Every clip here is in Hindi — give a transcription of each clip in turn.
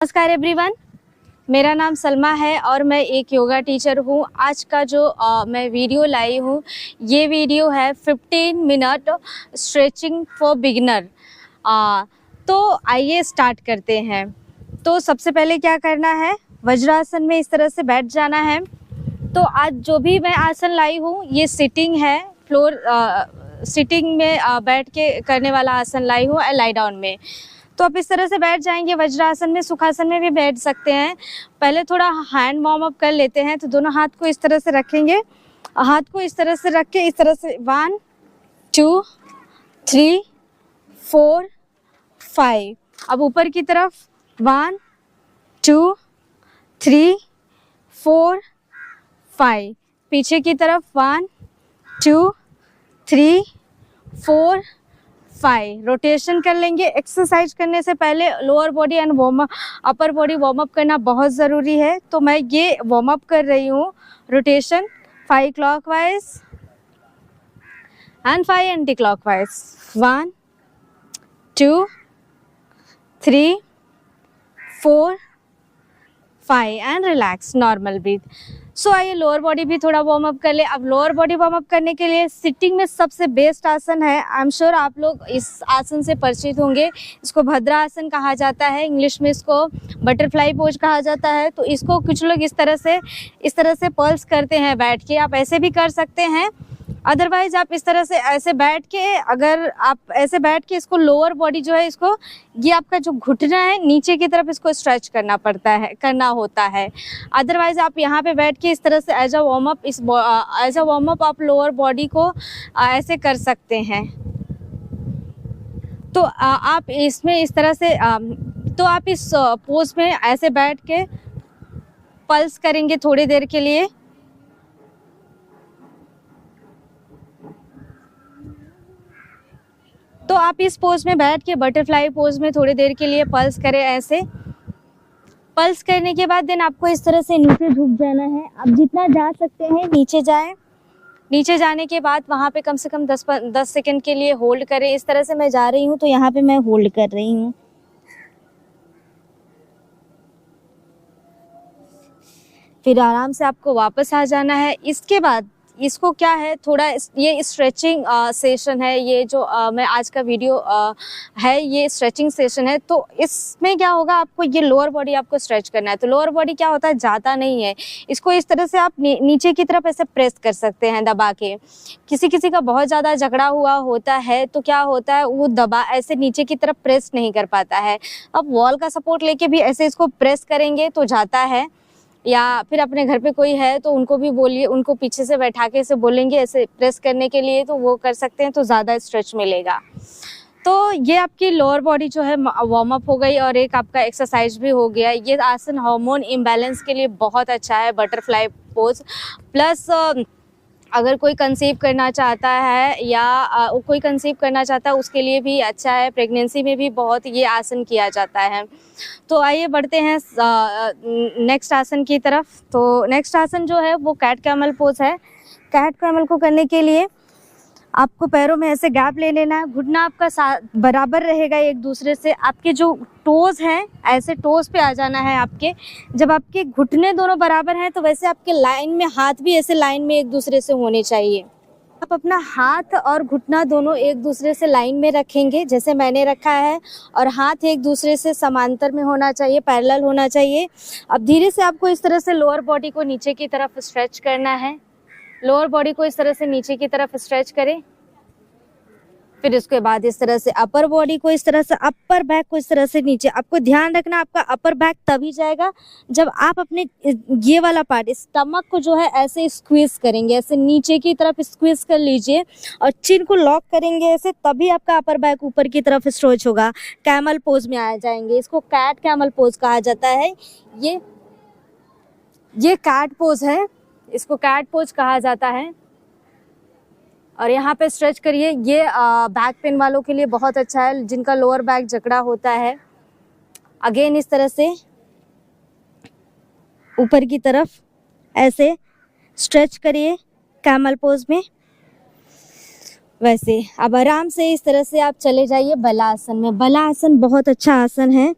नमस्कार एवरीवन, मेरा नाम सलमा है और मैं एक योगा टीचर हूँ। आज का जो मैं वीडियो लाई हूँ, ये वीडियो है 15 मिनट स्ट्रेचिंग फॉर बिगिनर। तो आइए स्टार्ट करते हैं। तो सबसे पहले क्या करना है, वज्रासन में इस तरह से बैठ जाना है। तो आज जो भी मैं आसन लाई हूँ ये सिटिंग है, फ्लोर सिटिंग में बैठ के करने वाला आसन लाई हूँ, लाई डाउन में। तो आप इस तरह से बैठ जाएंगे। वज्रासन में, सुखासन में भी बैठ सकते हैं। पहले थोड़ा हैंड वार्म अप कर लेते हैं। तो दोनों हाथ को इस तरह से रखेंगे, हाथ को इस तरह से रख के इस तरह से 1 2 3 4 5। अब ऊपर की तरफ 1 2 3 4 5। पीछे की तरफ 1 2 3 4 5। रोटेशन कर लेंगे। एक्सरसाइज करने से पहले lower body and upper body warm up करना बहुत ज़रूरी है। तो मैं ये वार्म अप कर रही हूँ। Rotation 5 clockwise and 5 anti clockwise. 1 2 3 4 5 and relax, normal breath. So आइए लोअर बॉडी भी थोड़ा वार्म अप कर ले। अब लोअर बॉडी वार्म अप करने के लिए सिटिंग में सबसे बेस्ट आसन है, आई एम श्योर आप लोग इस आसन से परिचित होंगे। इसको भद्रासन कहा जाता है, इंग्लिश में इसको बटरफ्लाई पोज कहा जाता है। तो इसको कुछ लोग इस तरह से पल्स करते हैं बैठ के। आप ऐसे भी कर सकते हैं, अदरवाइज आप इस तरह से ऐसे बैठ के, अगर आप ऐसे बैठ के इसको लोअर बॉडी जो है, इसको ये आपका जो घुटना है नीचे की तरफ, इसको स्ट्रेच करना होता है। अदरवाइज आप यहाँ पे बैठ के इस तरह से एज अ वार्म अप आप लोअर बॉडी को ऐसे कर सकते हैं। तो आप इसमें इस तरह से तो आप इस पोज में ऐसे बैठ के पल्स करेंगे थोड़ी देर के लिए। तो आप इस पोज में बैठ के बटरफ्लाई पोज में थोड़ी देर के लिए पल्स करें। ऐसे पल्स करने के बाद देन आपको इस तरह से नीचे झुक जाना है। आप जितना जा सकते हैं नीचे जाएं। नीचे जाने के बाद वहाँ पे कम से कम 10 सेकंड के लिए होल्ड करें। इस तरह से मैं जा रही हूँ, तो यहाँ पे मैं होल्ड कर रही हूँ। फिर आराम से आपको वापस आ जाना है। इसके बाद इसको क्या है, थोड़ा ये स्ट्रेचिंग सेशन है। ये जो मैं आज का वीडियो है, ये स्ट्रेचिंग सेशन है। तो इसमें क्या होगा, आपको ये लोअर बॉडी आपको स्ट्रेच करना है। तो लोअर बॉडी क्या होता है, जाता नहीं है। इसको इस तरह से आप नीचे की तरफ ऐसे प्रेस कर सकते हैं दबा के। किसी का बहुत ज़्यादा जकड़ा हुआ होता है, तो क्या होता है, वो दबा ऐसे नीचे की तरफ प्रेस नहीं कर पाता है। अब वॉल का सपोर्ट लेके भी ऐसे इसको प्रेस करेंगे तो जाता है। या फिर अपने घर पे कोई है तो उनको भी बोलिए, उनको पीछे से बैठा के ऐसे बोलेंगे ऐसे प्रेस करने के लिए, तो वो कर सकते हैं, तो ज़्यादा स्ट्रेच मिलेगा। तो ये आपकी लोअर बॉडी जो है वार्म अप हो गई और एक आपका एक्सरसाइज भी हो गया। ये आसन हार्मोन इम्बैलेंस के लिए बहुत अच्छा है, बटरफ्लाई पोज। प्लस अगर कोई कंसीव करना चाहता है या कोई कंसीव करना चाहता है, उसके लिए भी अच्छा है। प्रेगनेंसी में भी बहुत ये आसन किया जाता है। तो आइए बढ़ते हैं नेक्स्ट आसन की तरफ। तो नेक्स्ट आसन जो है वो कैट कैमल पोज है। कैट कैमल को करने के लिए आपको पैरों में ऐसे गैप ले लेना है। घुटना आपका बराबर रहेगा एक दूसरे से। आपके जो टोज हैं, ऐसे टोज पे आ जाना है आपके। जब आपके घुटने दोनों बराबर हैं, तो वैसे आपके लाइन में हाथ भी ऐसे लाइन में एक दूसरे से होने चाहिए। आप अपना हाथ और घुटना दोनों एक दूसरे से लाइन में रखेंगे, जैसे मैंने रखा है। और हाथ एक दूसरे से समांतर में होना चाहिए, पैरेलल होना चाहिए। अब धीरे से आपको इस तरह से लोअर बॉडी को नीचे की तरफ स्ट्रेच करना है। लोअर बॉडी को इस तरह से नीचे की तरफ स्ट्रेच करें। फिर इसके बाद इस तरह से अपर बॉडी को, इस तरह से अपर बैक को इस तरह से नीचे। आपको ध्यान रखना, आपका अपर बैक तभी जाएगा जब आप अपने ये वाला पार्ट, स्टमक को जो है ऐसे स्क्वीज करेंगे, ऐसे नीचे की तरफ स्क्वीज कर लीजिए और चिन को लॉक करेंगे ऐसे, तभी आपका अपर बैक ऊपर की तरफ स्ट्रेच होगा। कैमल पोज में आ जाएंगे। इसको कैट कैमल पोज कहा जाता है। ये कैट पोज है, इसको कैट पोज कहा जाता है। और यहाँ पे स्ट्रेच करिए। ये बैक पेन वालों के लिए बहुत अच्छा है, जिनका लोअर बैक जकड़ा होता है। अगेन इस तरह से ऊपर की तरफ ऐसे स्ट्रेच करिए कैमल पोज में। वैसे अब आराम से इस तरह से आप चले जाइए बलासन में। बलासन बहुत अच्छा आसन है।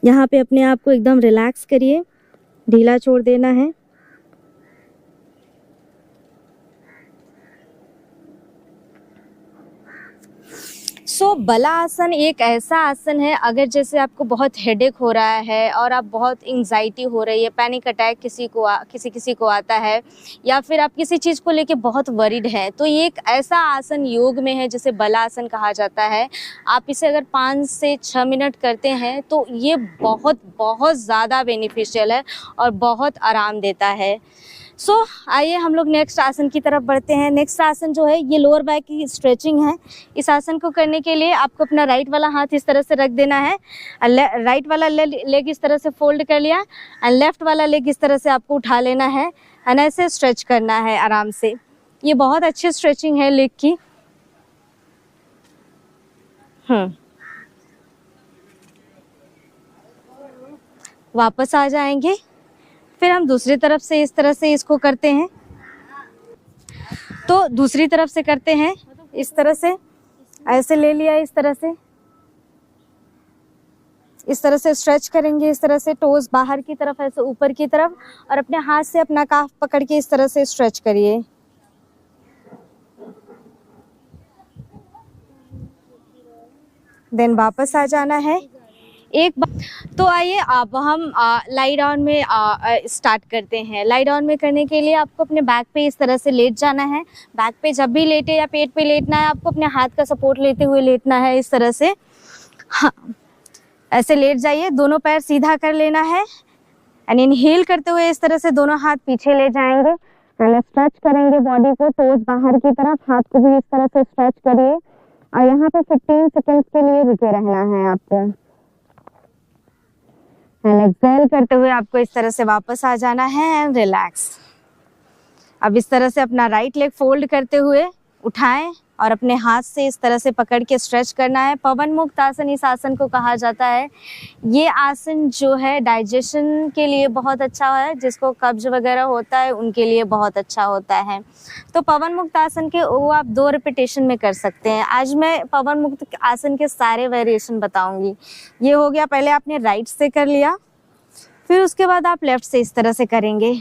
यहाँ पे अपने आप को एकदम रिलैक्स करिए, ढीला छोड़ देना है। बला आसन एक ऐसा आसन है, अगर जैसे आपको बहुत हेडेक हो रहा है और आप बहुत एंजाइटी हो रही है, पैनिक अटैक किसी को आता है, या फिर आप किसी चीज़ को लेके बहुत वरीड है, तो ये एक ऐसा आसन योग में है जिसे बला आसन कहा जाता है। आप इसे अगर 5 से 6 मिनट करते हैं तो ये बहुत बहुत ज़्यादा बेनिफिशियल है और बहुत आराम देता है। आइए हम लोग नेक्स्ट आसन की तरफ बढ़ते हैं। नेक्स्ट आसन जो है ये लोअर बैक की स्ट्रेचिंग है। इस आसन को करने के लिए आपको अपना राइट वाला हाथ इस तरह से रख देना है, राइट वाला लेग इस तरह से फोल्ड कर लिया एंड लेफ्ट वाला लेग इस तरह से आपको उठा लेना है एंड ऐसे स्ट्रेच करना है आराम से। ये बहुत अच्छी स्ट्रेचिंग है लेग की। वापस आ जाएंगे, फिर हम दूसरी तरफ से इस तरह से इसको करते हैं। तो दूसरी तरफ से करते हैं, इस तरह से ऐसे ले लिया, इस तरह से स्ट्रेच करेंगे, इस तरह से टोज बाहर की तरफ ऐसे ऊपर की तरफ, और अपने हाथ से अपना काफ पकड़ के इस तरह से स्ट्रेच करिए। देन वापस आ जाना है एक बार। तो आइए अब हम लाई डाउन में स्टार्ट करते हैं। लाई डाउन में करने के लिए आपको अपने बैक पे इस तरह से लेट जाना है। बैक पे जब भी लेटे या पेट पे लेटना है, आपको अपने हाथ का सपोर्ट लेते हुए लेटना है इस तरह से। हाँ, ऐसे लेट जाइए, दोनों पैर सीधा कर लेना है एंड इनहेल करते हुए इस तरह से दोनों हाथ पीछे ले जाएंगे एंड स्ट्रेच करेंगे बॉडी को, टोज बाहर की तरफ, हाथ को भी इस तरह से स्ट्रेच करिए और यहाँ पे 15 सेकेंड्स के लिए रुके रहना है आपको। एक्सेल करते हुए आपको इस तरह से वापस आ जाना है एंड रिलैक्स। अब इस तरह से अपना राइट लेग फोल्ड करते हुए उठाएं और अपने हाथ से इस तरह से पकड़ के स्ट्रेच करना है। पवन मुक्त आसन इस आसन को कहा जाता है। ये आसन जो है डाइजेशन के लिए बहुत अच्छा है, जिसको कब्ज वगैरह होता है उनके लिए बहुत अच्छा होता है। तो पवन मुक्त आसन के वो आप 2 रिपीटेशन में कर सकते हैं। आज मैं पवन मुक्त आसन के सारे वेरिएशन बताऊंगी। ये हो गया, पहले आपने राइट से कर लिया, फिर उसके बाद आप लेफ्ट से इस तरह से करेंगे।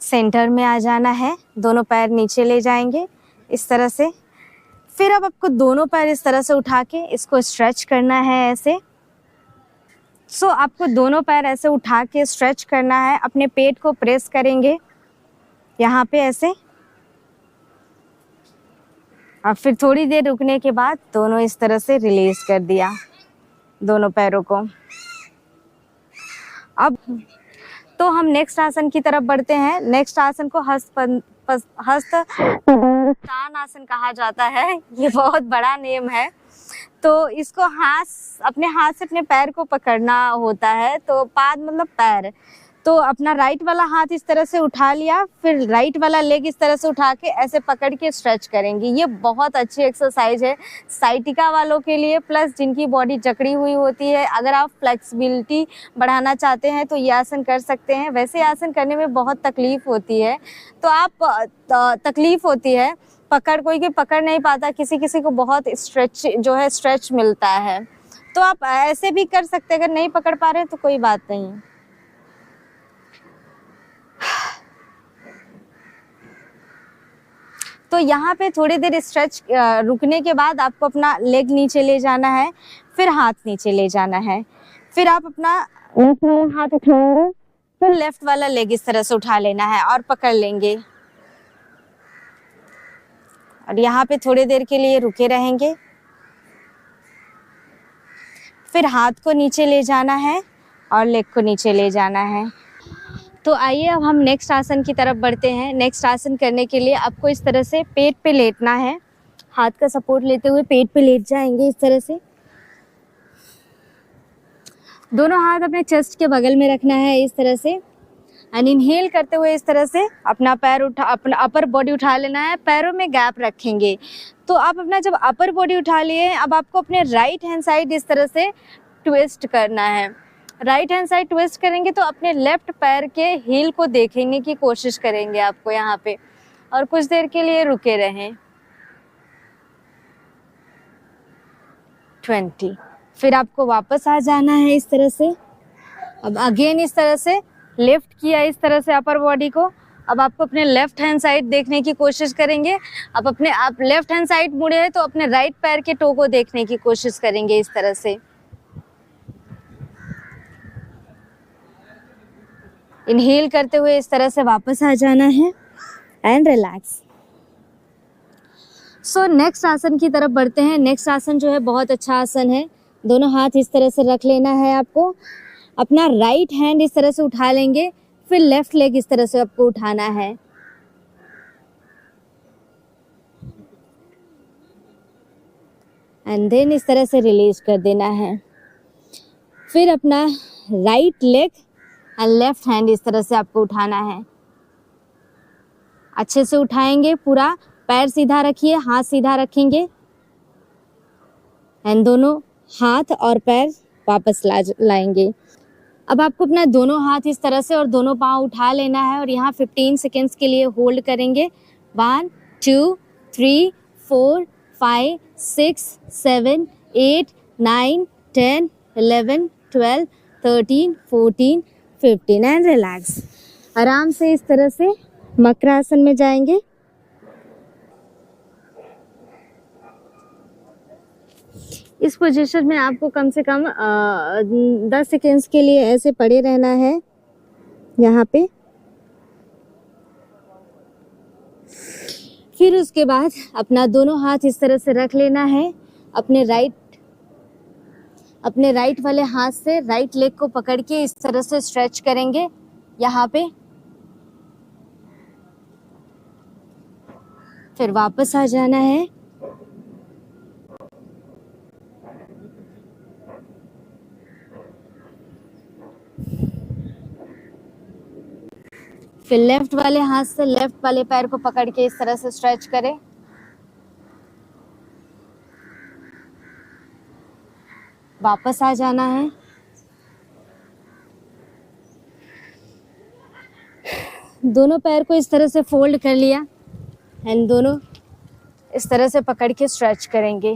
सेंटर में आ जाना है, दोनों पैर नीचे ले जाएंगे इस तरह से। फिर अब आपको दोनों पैर इस तरह से उठा के इसको स्ट्रेच करना है ऐसे। आपको दोनों पैर ऐसे उठा के स्ट्रेच करना है, अपने पेट को प्रेस करेंगे यहाँ पे ऐसे, और फिर थोड़ी देर रुकने के बाद दोनों इस तरह से रिलीज कर दिया दोनों पैरों को। अब तो हम नेक्स्ट आसन की तरफ बढ़ते हैं। नेक्स्ट आसन को हस्तस्थान आसन कहा जाता है। ये बहुत बड़ा नेम है। तो इसको अपने हाथ से अपने पैर को पकड़ना होता है। तो पाद मतलब पैर, तो अपना राइट वाला हाथ इस तरह से उठा लिया, फिर राइट वाला लेग इस तरह से उठा के ऐसे पकड़ के स्ट्रेच करेंगे। ये बहुत अच्छी एक्सरसाइज है साइटिका वालों के लिए, प्लस जिनकी बॉडी जकड़ी हुई होती है। अगर आप फ्लेक्सिबिलिटी बढ़ाना चाहते हैं तो ये आसन कर सकते हैं। वैसे आसन करने में बहुत तकलीफ होती है, तो आप तकलीफ होती है, कोई पकड़ नहीं पाता, किसी को बहुत स्ट्रेच मिलता है। तो आप ऐसे भी कर सकते हैं, अगर नहीं पकड़ पा रहे तो कोई बात नहीं। तो यहाँ पे थोड़ी देर स्ट्रेच रुकने के बाद आपको अपना लेग नीचे ले जाना है, फिर हाथ नीचे ले जाना है, फिर आप अपना लेफ्ट वाला हाथ उठाएंगे, फिर लेफ्ट वाला लेग इस तरह से उठा लेना है और पकड़ लेंगे, और यहाँ पे थोड़ी देर के लिए रुके रहेंगे। फिर हाथ को नीचे ले जाना है और लेग को नीचे ले जाना है। तो आइए अब हम नेक्स्ट आसन की तरफ बढ़ते हैं। नेक्स्ट आसन करने के लिए आपको इस तरह से पेट पे लेटना है, हाथ का सपोर्ट लेते हुए पेट पे लेट जाएंगे इस तरह से। दोनों हाथ अपने चेस्ट के बगल में रखना है इस तरह से, एंड इनहेल करते हुए इस तरह से अपना अपना अपर बॉडी उठा लेना है, पैरों में गैप रखेंगे। तो आप अपना जब अपर बॉडी उठा लिए, अब आपको अपने राइट हैंड साइड इस तरह से ट्विस्ट करना है। राइट हैंड साइड ट्विस्ट करेंगे तो अपने लेफ्ट पैर के हील को देखने की कोशिश करेंगे आपको यहाँ पे, और कुछ देर के लिए रुके रहें। 20। फिर आपको वापस आ जाना है इस तरह से। अब अगेन इस तरह से लिफ्ट किया इस तरह से अपर बॉडी को। अब आपको अपने लेफ्ट हैंड साइड देखने की कोशिश करेंगे। अब आप लेफ्ट हैंड साइड मुड़े हैं तो अपने राइट पैर के टो को देखने की कोशिश करेंगे इस तरह से। इनहेल करते हुए इस तरह से वापस आ जाना है एंड रिलैक्स। सो नेक्स्ट आसन की तरफ बढ़ते हैं। नेक्स्ट आसन जो है बहुत अच्छा आसन है। दोनों हाथ इस तरह से रख लेना है आपको। अपना राइट हैंड इस तरह से उठा लेंगे, फिर लेफ्ट लेग इस तरह से आपको उठाना है। एंड देन इस तरह से रिलीज कर देना है। फिर अपना right leg and left hand इस तरह से आपको उठाना है। अच्छे से उठाएंगे, पूरा पैर सीधा रखिए, हाथ सीधा रखेंगे एंड दोनों हाथ और पैर वापस लाएंगे। अब आपको अपना दोनों हाथ इस तरह से और दोनों पाँव उठा लेना है और यहाँ 15 सेकेंड्स के लिए होल्ड करेंगे। 1 2 3 4 5 6 7 8 9 10 11 12 13 14 15 एंड रिलैक्स। आराम से इस तरह से मकरासन में जाएंगे। इस पोजीशन में आपको कम से कम 10 सेकेंड्स के लिए ऐसे पड़े रहना है यहाँ पे। फिर उसके बाद अपना दोनों हाथ इस तरह से रख लेना है। अपने राइट वाले हाथ से राइट लेग को पकड़ के इस तरह से स्ट्रेच करेंगे यहाँ पे। फिर वापस आ जाना है। फिर लेफ्ट वाले हाथ से लेफ्ट वाले पैर को पकड़ के इस तरह से स्ट्रेच करें। वापस आ जाना है। दोनों पैर को इस तरह से फोल्ड कर लिया एंड दोनों इस तरह से पकड़ के स्ट्रेच करेंगे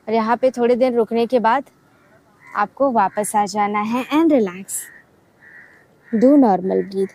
और यहाँ पे थोड़ी देर रुकने के बाद आपको वापस आ जाना है and relax. Do normal breath.